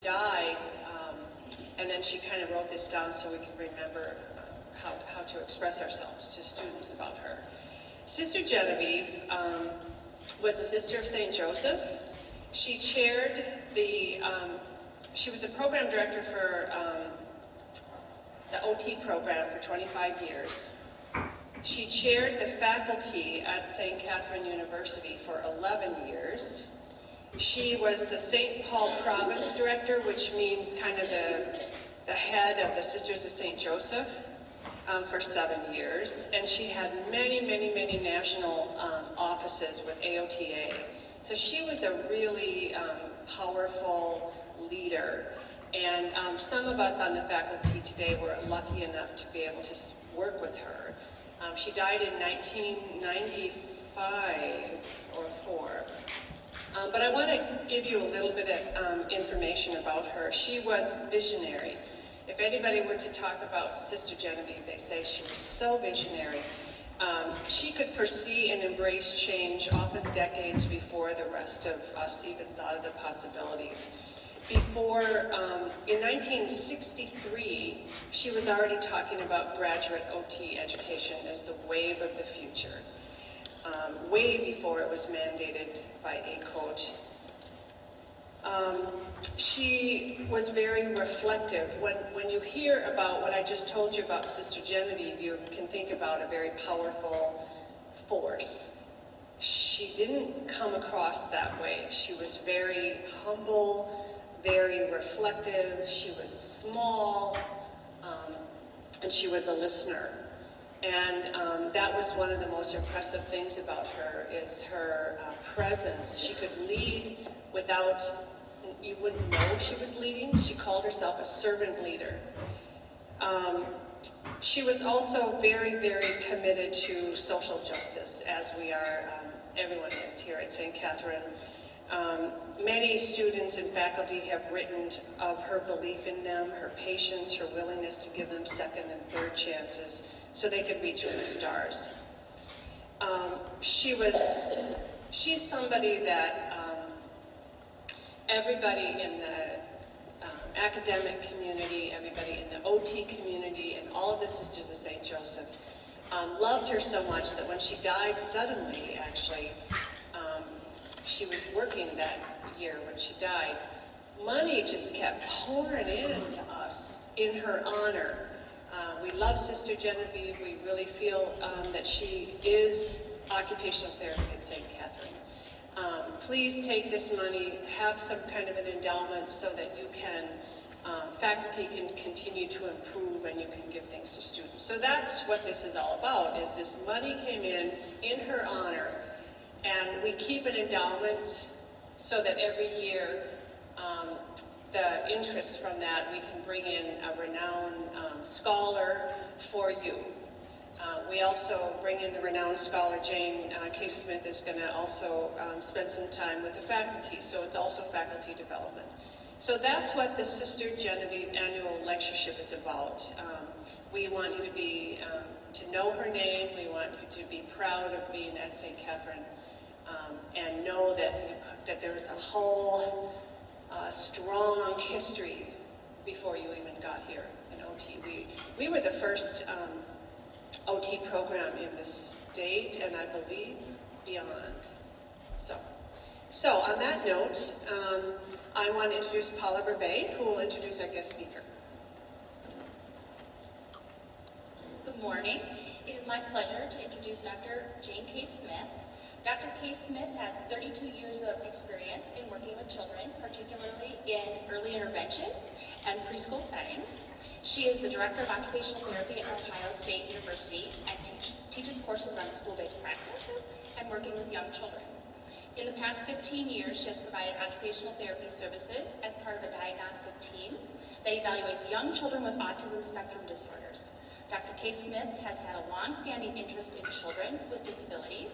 died, and then she kind of wrote this down so we can remember how to express ourselves to students about her. Sister Genevieve was a sister of St. Joseph. She chaired she was a program director for the OT program for 25 years. She chaired the faculty at St. Catherine University for 11 years. She was the St. Paul Province Director, which means kind of the head of the Sisters of St. Joseph, for 7 years. And she had many, many, many national offices with AOTA. So she was a really powerful leader. And some of us on the faculty today were lucky enough to be able to work with her. She died in 1995 or 4. But I want to give you a little bit of information about her. She was visionary. If anybody were to talk about Sister Genevieve, they say she was so visionary. She could foresee and embrace change often decades before the rest of us even thought of the possibilities. In 1963, she was already talking about graduate OT education as the wave of the future, way before it was mandated by ACOT. She was very reflective. When you hear about what I just told you about Sister Genevieve, you can think about a very powerful force. She didn't come across that way. She was very humble, very reflective. She was small, and she was a listener. And that was one of the most impressive things about her, is her presence. She could lead without, you wouldn't know she was leading. She called herself a servant leader. She was also very, very committed to social justice, as we are, everyone is here at St. Catherine. Many students and faculty have written of her belief in them, her patience, her willingness to give them second and third chances so they could reach for the stars. She's somebody that everybody in the academic community, everybody in the OT community, and all of the Sisters of St. Joseph loved her so much that when she died suddenly, actually, she was working that year when she died, money just kept pouring in to us in her honor. We love Sister Genevieve. We really feel that she is occupational therapy at St. Catherine. Please take this money, have some kind of an endowment so that you can, faculty can continue to improve and you can give things to students. So that's what this is all about, is this money came in her honor, and we keep an endowment so that every year the interest from that, we can bring in a renowned scholar for you. We also bring in the renowned scholar, Jane K. Smith is going to also spend some time with the faculty, so it's also faculty development. So that's what the Sister Genevieve annual lectureship is about. We want you to be, to know her name, we want you to be proud of being at St. Catherine, and know that there is a whole strong history before you even got here in OT. We were the first OT program in the state, and I believe beyond. So on that note, I want to introduce Paula Burbay, who will introduce our guest speaker. Good morning. It is my pleasure to introduce Dr. Jane K. Smith. Dr. K. Smith has 32 years of experience in working with children, particularly in early intervention and preschool settings. She is the Director of Occupational Therapy at Ohio State University and teaches courses on school-based practices and working with young children. In the past 15 years, she has provided occupational therapy services as part of a diagnostic team that evaluates young children with autism spectrum disorders. Dr. K. Smith has had a long-standing interest in children with disabilities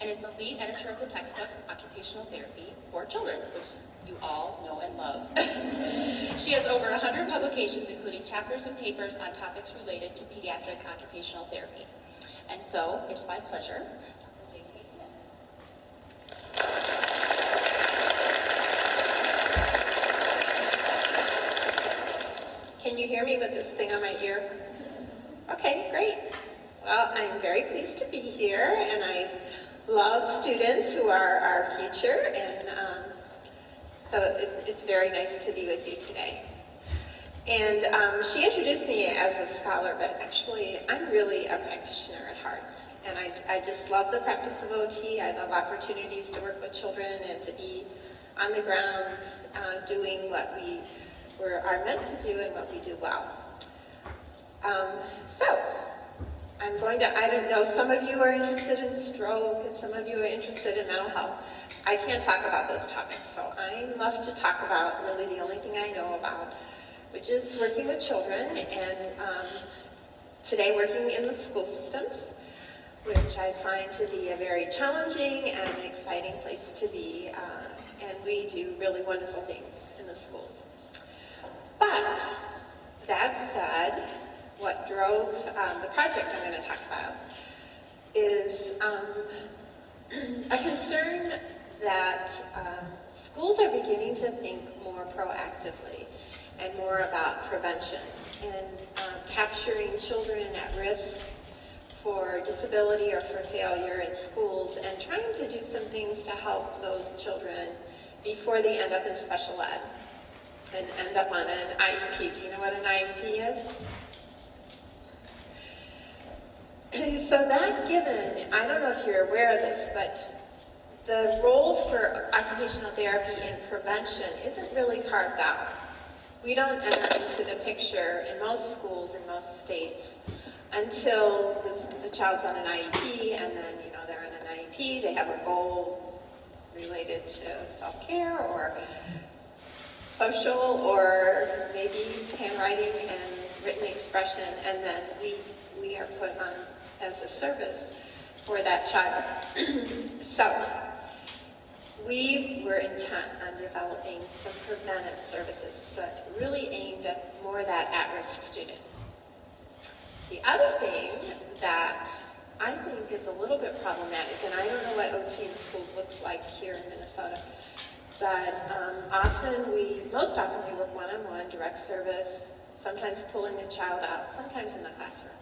and is the lead editor of the textbook Occupational Therapy for Children, which you all know and love. She has over 100 publications, including chapters and papers on topics related to pediatric occupational therapy. And so, it's my pleasure, Dr. Jane K. Smith. you hear me with this thing on my ear? Okay, great. Well, I'm very pleased to be here, and I love students who are our future, and so it's very nice to be with you today. And she introduced me as a scholar, but actually I'm really a practitioner at heart. And I just love the practice of OT. I love opportunities to work with children and to be on the ground doing what we are meant to do and what we do well. So, I'm going to, I don't know, some of you are interested in stroke and some of you are interested in mental health. I can't talk about those topics, so I love to talk about really the only thing I know about, which is working with children, and today working in the school systems, which I find to be a very challenging and exciting place to be, and we do really wonderful things in the schools. But that said, what drove the project I'm going to talk about is a concern that schools are beginning to think more proactively and more about prevention and capturing children at risk for disability or for failure in schools and trying to do some things to help those children before they end up in special ed and end up on an IEP. Do you know what an IEP is? So that given, I don't know if you're aware of this, but the role for occupational therapy in prevention isn't really carved out. We don't enter into the picture in most schools in most states until the child's on an IEP, and then they're on an IEP, they have a goal related to self-care or social or maybe handwriting and written expression, and then we are put on as a service for that child. So we were intent on developing some preventive services that really aimed at more that at-risk student. The other thing that I think is a little bit problematic, and I don't know what OT in schools looks like here in Minnesota, but most often we work one-on-one, direct service, sometimes pulling the child out, sometimes in the classroom.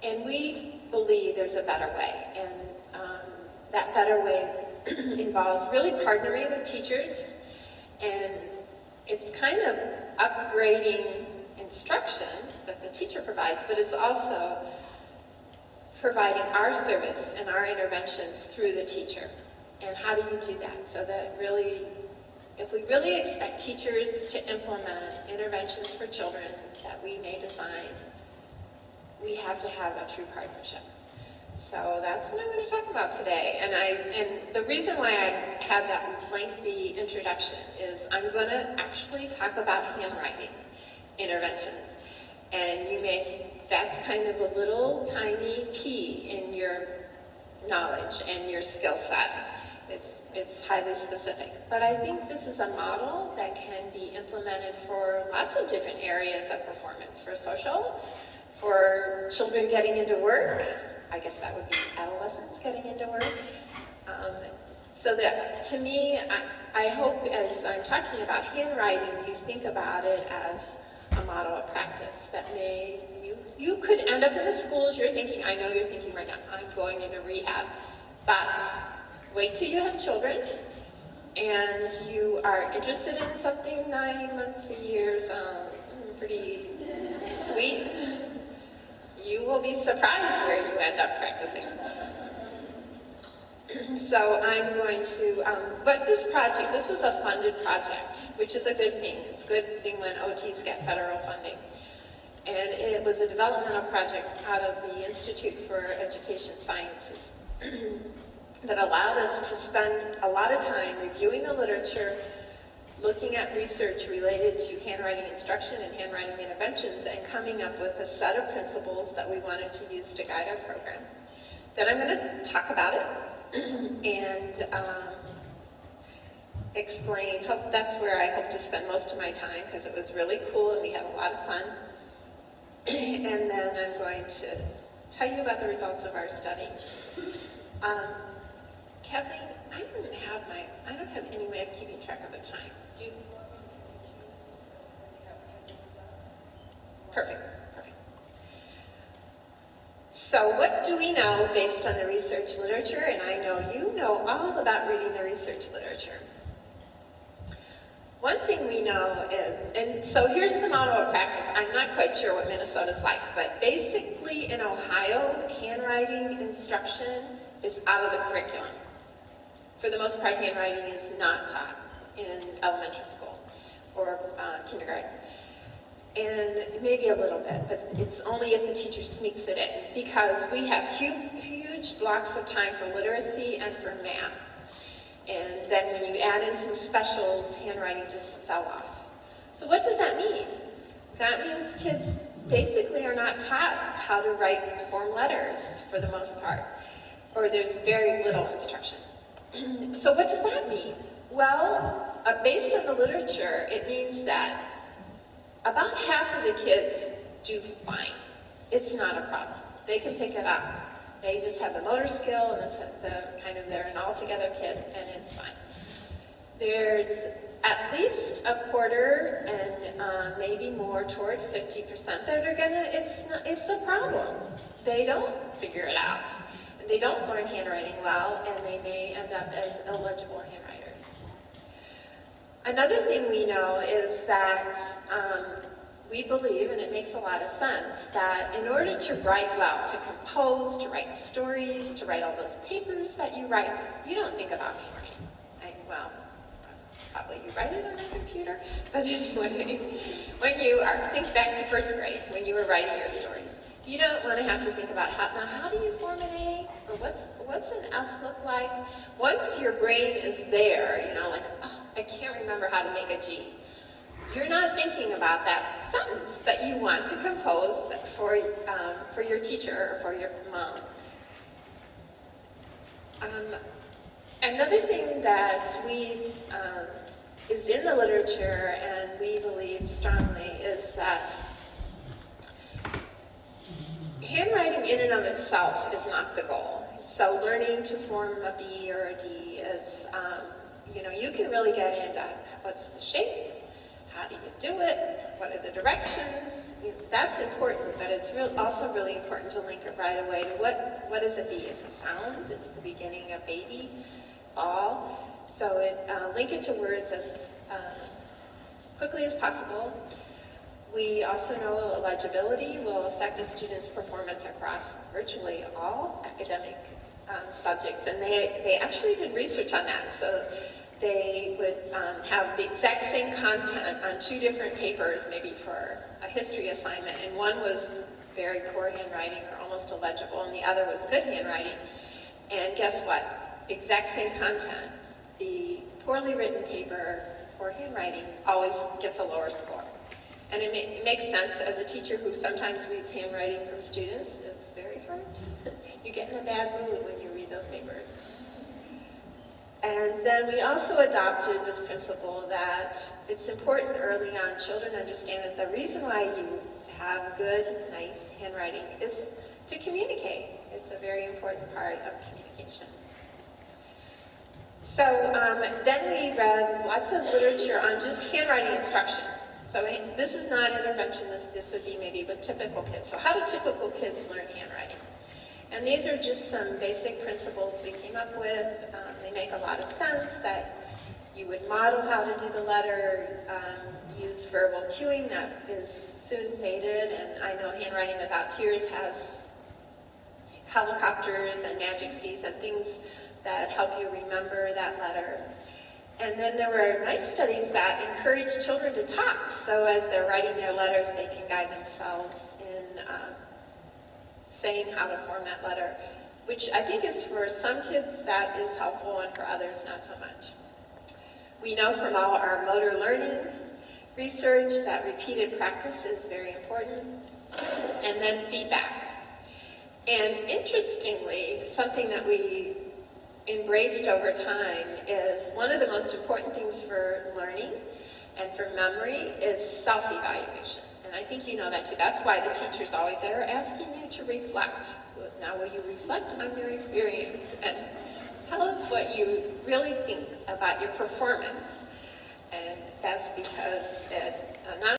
And we believe there's a better way, and that better way involves really partnering with teachers, and it's kind of upgrading instruction that the teacher provides, but it's also providing our service and our interventions through the teacher. And how do you do that? So that really, if we really expect teachers to implement interventions for children that we may design, we have to have a true partnership. So that's what I'm going to talk about today. And the reason why I had that lengthy introduction is I'm going to actually talk about handwriting interventions. And you may think that's kind of a little tiny key in your knowledge and your skill set. It's highly specific. But I think this is a model that can be implemented for lots of different areas of performance, for social, for children getting into work. I guess that would be adolescents getting into work. So that, to me, I hope as I'm talking about handwriting, you think about it as a model of practice that you could end up in the schools. You're thinking, I know you're thinking right now, I'm going into rehab. But wait till you have children and you are interested in something 9 months, a year, pretty sweet. You will be surprised where you end up practicing. So I'm going to, but this was a funded project, which is a good thing. It's a good thing when OTs get federal funding. And it was a developmental project out of the Institute for Education Sciences that allowed us to spend a lot of time reviewing the literature, looking at research related to handwriting instruction and handwriting interventions, and coming up with a set of principles that we wanted to use to guide our program. Then I'm going to talk about it and explain. That's where I hope to spend most of my time, because it was really cool and we had a lot of fun. And then I'm going to tell you about the results of our study. Kathleen, I don't have any way of keeping track of the time. Do you? Perfect, perfect. So what do we know based on the research literature? And I know you know all about reading the research literature. One thing we know is, and so here's the model of practice. I'm not quite sure what Minnesota's like, but basically in Ohio, handwriting instruction is out of the curriculum. For the most part, handwriting is not taught in elementary school or kindergarten. And maybe a little bit, but it's only if the teacher sneaks it in, because we have huge blocks of time for literacy and for math. And then when you add in some specials, handwriting just fell off. So what does that mean? That means kids basically are not taught how to write form letters for the most part, or there's very little instruction. So what does that mean? Well, based on the literature, it means that about half of the kids do fine. It's not a problem. They can pick it up. They just have the motor skill, and they're an all-together kid, and it's fine. There's at least a quarter, and maybe more, toward 50% that are it's a problem. They don't figure it out. They don't learn handwriting well, and they may end up as illegible handwriters. Another thing we know is that we believe, and it makes a lot of sense, that in order to write well, to compose, to write stories, to write all those papers that you write, you don't think about handwriting. Probably you write it on a computer, but anyway, think back to first grade when you were writing your stories. You don't want to have to think about how do you form an A, or what's an F look like? Once your brain is there, I can't remember how to make a G. You're not thinking about that sentence that you want to compose for your teacher or for your mom. Another thing that is in the literature, and we believe strongly, is that handwriting in and of itself is not the goal. So learning to form a B or a D is, you can really get into what's the shape, how do you do it, what are the directions. That's important, but it's also really important to link it right away to what is a B? It's a sound, it's the beginning of baby, ball. So link it to words as quickly as possible. We also know legibility will affect a student's performance across virtually all academic subjects, and they actually did research on that. So they would have the exact same content on two different papers, maybe for a history assignment, and one was very poor handwriting or almost illegible, and the other was good handwriting. And guess what? Exact same content. The poorly written paper for handwriting always gets a lower score. And it makes sense. As a teacher who sometimes reads handwriting from students, it's very hard. You get in a bad mood when you read those papers. And then we also adopted this principle that it's important early on children understand that the reason why you have good, nice handwriting is to communicate. It's a very important part of communication. So then we read lots of literature on just handwriting instruction. So this is not intervention, this would be maybe with typical kids. So how do typical kids learn handwriting? And these are just some basic principles we came up with. They make a lot of sense that you would model how to do the letter, use verbal cueing that is soon faded, and I know Handwriting Without Tears has helicopters and magic seas and things that help you remember that letter. And then there were nice studies that encourage children to talk, so as they're writing their letters, they can guide themselves in saying how to form that letter, which I think is for some kids that is helpful and for others not so much. We know from all our motor learning research that repeated practice is very important, and then feedback. And interestingly, something that we embraced over time is one of the most important things for learning and for memory is self-evaluation. And I think you know that too. That's why the teacher's always there asking you to reflect. Now will you reflect on your experience and tell us what you really think about your performance? And that's because not